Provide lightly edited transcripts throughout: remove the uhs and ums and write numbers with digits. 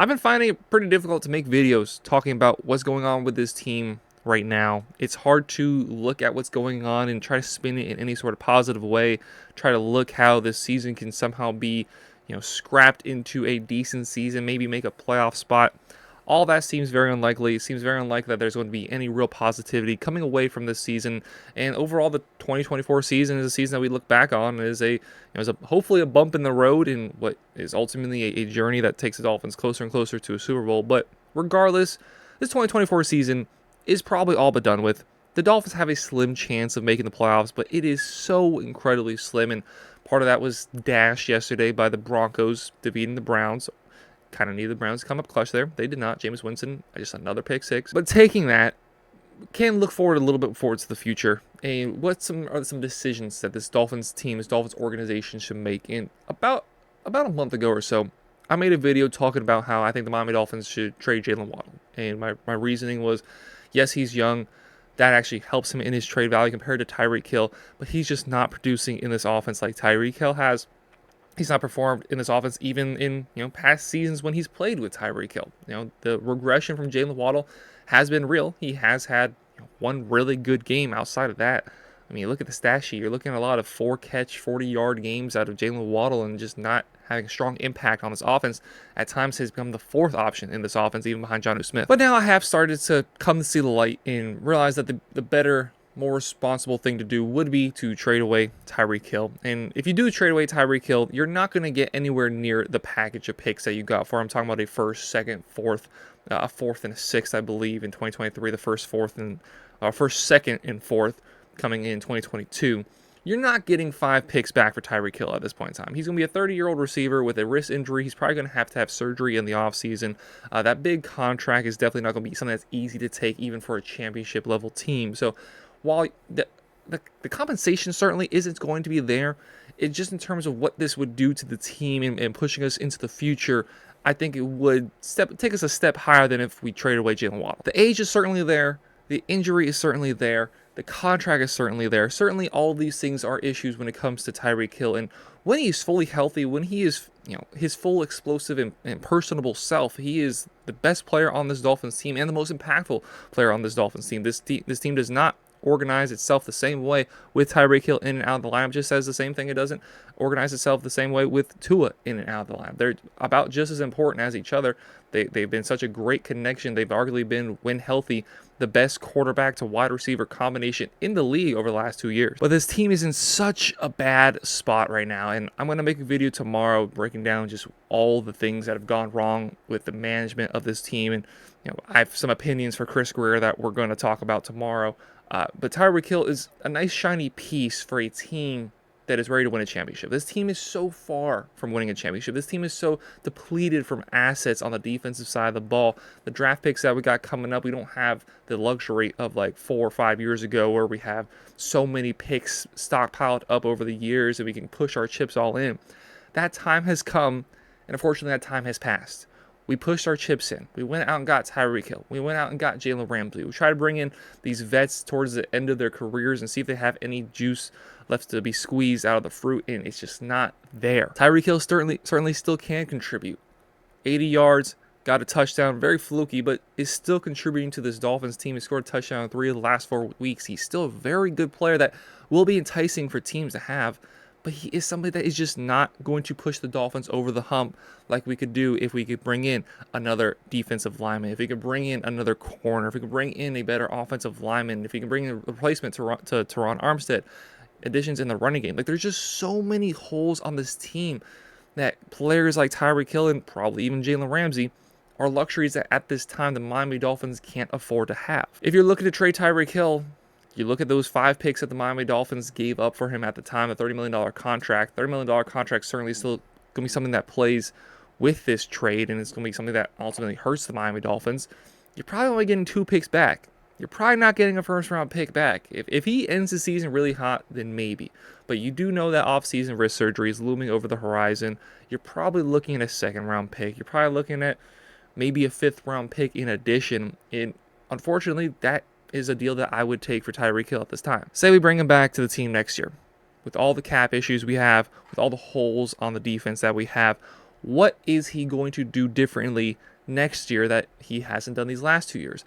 I've been finding it pretty difficult to make videos talking about what's going on with this team right now. It's hard to look at what's going on and try to spin it in any sort of positive way. Try to look how this season can somehow be, scrapped into a decent season, maybe make a playoff spot. All that seems very unlikely. It seems very unlikely that there's going to be any real positivity coming away from this season. And overall, the 2024 season is a season that we look back on as hopefully a bump in the road in what is ultimately a journey that takes the Dolphins closer and closer to a Super Bowl. But regardless, this 2024 season is probably all but done with. The Dolphins have a slim chance of making the playoffs, but it is so incredibly slim. And part of that was dashed yesterday by the Broncos defeating the Browns. Kind of needed the Browns to come up clutch there. They did not. Jameis Winston, just another pick six. But taking that, can look forward a little bit forward to the future. And what are some decisions that this Dolphins team, this Dolphins organization should make? In about a month ago or so, I made a video talking about how I think the Miami Dolphins should trade Jalen Waddle. And my reasoning was, yes, he's young. That actually helps him in his trade value compared to Tyreek Hill. But he's just not producing in this offense like Tyreek Hill has. He's not performed in this offense even in past seasons when he's played with Tyreek Hill. The regression from Jalen Waddle has been real. He has had one really good game outside of that. I mean, look at the stat sheet. You're looking at a lot of 4-catch, 40-yard games out of Jalen Waddle and just not having a strong impact on this offense. At times, has become the fourth option in this offense, even behind Jonnu Smith. But now I have started to come to see the light and realize that the better, more responsible thing to do would be to trade away Tyreek Hill. And if you do trade away Tyreek Hill, you're not going to get anywhere near the package of picks that you got for. I'm talking about a first, second, fourth, a fourth, and a sixth, I believe, in 2023. The first, second, and fourth coming in 2022. You're not getting 5 picks back for Tyreek Hill at this point in time. He's going to be a 30-year-old receiver with a wrist injury. He's probably going to have surgery in the offseason. That big contract is definitely not going to be something that's easy to take, even for a championship-level team. So while the compensation certainly isn't going to be there, it's just in terms of what this would do to the team and pushing us into the future, I think it would take us a step higher than if we traded away Jalen Waddle. The age is certainly there. The injury is certainly there. The contract is certainly there. Certainly all of these things are issues when it comes to Tyreek Hill. And when he's fully healthy, when he is his full explosive and personable self, he is the best player on this Dolphins team and the most impactful player on this Dolphins team. This team does not organize itself the same way with Tyreek Hill in and out of the lineup. Just says the same thing. It doesn't organize itself the same way with Tua in and out of the lineup. They're about just as important as each other. They've been such a great connection. They've arguably been, when healthy, the best quarterback to wide receiver combination in the league over the last 2 years. But this team is in such a bad spot right now, and I'm going to make a video tomorrow breaking down just all the things that have gone wrong with the management of this team. And I have some opinions for Chris Greer that we're going to talk about tomorrow. But Tyreek Hill is a nice shiny piece for a team that is ready to win a championship. This team is so far from winning a championship. This team is so depleted from assets on the defensive side of the ball. The draft picks that we got coming up, we don't have the luxury of like 4 or 5 years ago where we have so many picks stockpiled up over the years and we can push our chips all in. That time has come, and unfortunately that time has passed. We pushed our chips in. We went out and got Tyreek Hill. We went out and got Jalen Ramsey. We tried to bring in these vets towards the end of their careers and see if they have any juice left to be squeezed out of the fruit, and it's just not there. Tyreek Hill certainly still can contribute. 80 yards, got a touchdown, very fluky, but is still contributing to this Dolphins team. He scored a touchdown in 3 of the last 4 weeks. He's still a very good player that will be enticing for teams to have. But he is somebody that is just not going to push the Dolphins over the hump like we could do if we could bring in another defensive lineman, if we could bring in another corner, if we could bring in a better offensive lineman, if we can bring in a replacement to Teron Armstead, additions in the running game. Like, there's just so many holes on this team that players like Tyreek Hill and probably even Jalen Ramsey are luxuries that at this time the Miami Dolphins can't afford to have. If you're looking to trade Tyreek Hill, you look at those 5 picks that the Miami Dolphins gave up for him at the time, a $30 million contract. $30 million contract certainly still going to be something that plays with this trade, and it's going to be something that ultimately hurts the Miami Dolphins. You're probably only getting 2 picks back. You're probably not getting a first-round pick back. If he ends the season really hot, then maybe. But you do know that off-season wrist surgery is looming over the horizon. You're probably looking at a second-round pick. You're probably looking at maybe a 5th-round pick in addition. And unfortunately, that is a deal that I would take for Tyreek Hill at this time. Say we bring him back to the team next year. With all the cap issues we have, with all the holes on the defense that we have, What is he going to do differently next year that he hasn't done these last 2 years?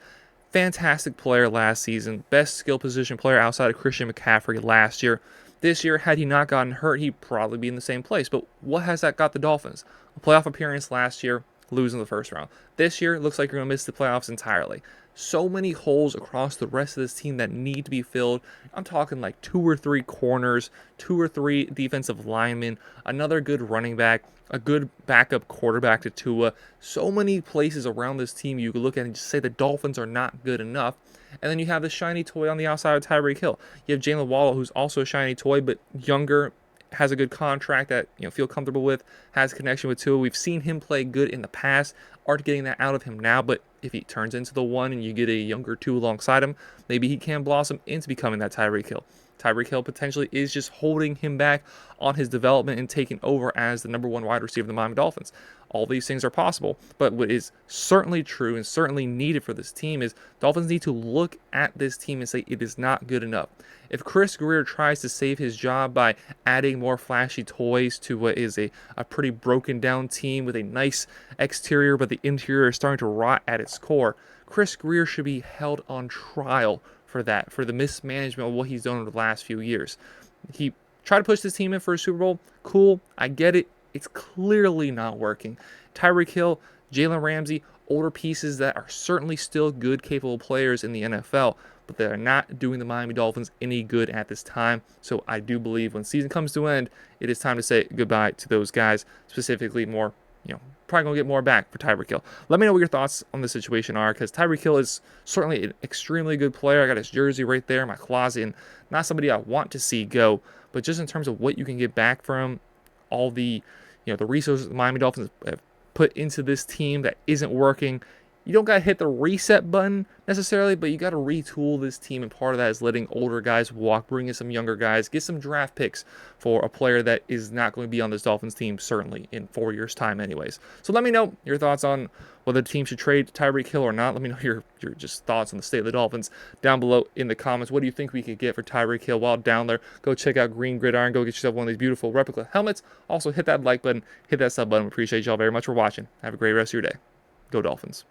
Fantastic player last season, best skill position player outside of Christian McCaffrey last year. This year, had he not gotten hurt, he'd probably be in the same place. But what has that got the Dolphins? A playoff appearance last year, losing the first round. This year, looks like you're going to miss the playoffs entirely. So many holes across the rest of this team that need to be filled. I'm talking like 2 or 3 corners, 2 or 3 defensive linemen, another good running back, a good backup quarterback to Tua. So many places around this team you could look at and just say the Dolphins are not good enough. And then you have the shiny toy on the outside of Tyreek Hill. You have Jalen Waddle, who's also a shiny toy, but younger, has a good contract that feel comfortable with, has a connection with Tua. We've seen him play good in the past. Aren't getting that out of him now, but if he turns into the one and you get a younger Tua alongside him, maybe he can blossom into becoming that Tyreek Hill. Tyreek Hill potentially is just holding him back on his development and taking over as the number 1 wide receiver of the Miami Dolphins. All these things are possible, but what is certainly true and certainly needed for this team is Dolphins need to look at this team and say it is not good enough. If Chris Grier tries to save his job by adding more flashy toys to what is a pretty broken down team with a nice exterior, but the interior is starting to rot at its core, Chris Grier should be held on trial for that, for the mismanagement of what he's done over the last few years. He tried to push this team in for a Super Bowl. Cool, I get it. It's clearly not working. Tyreek Hill, Jalen Ramsey, older pieces that are certainly still good, capable players in the NFL, but they are not doing the Miami Dolphins any good at this time. So I do believe when season comes to an end, it is time to say goodbye to those guys, specifically more, probably going to get more back for Tyreek Hill. Let me know what your thoughts on the situation are, because Tyreek Hill is certainly an extremely good player. I got his jersey right there in my closet, and not somebody I want to see go, but just in terms of what you can get back from all the, the resources the Miami Dolphins have put into this team that isn't working. You don't got to hit the reset button necessarily, but you got to retool this team, and part of that is letting older guys walk, bring in some younger guys, get some draft picks for a player that is not going to be on this Dolphins team, certainly in 4 years' time anyways. So let me know your thoughts on whether the team should trade Tyreek Hill or not. Let me know your just thoughts on the state of the Dolphins down below in the comments. What do you think we could get for Tyreek Hill while down there? Go check out Green Gridiron. Go get yourself one of these beautiful replica helmets. Also, hit that like button, hit that sub button. We appreciate y'all very much for watching. Have a great rest of your day. Go Dolphins.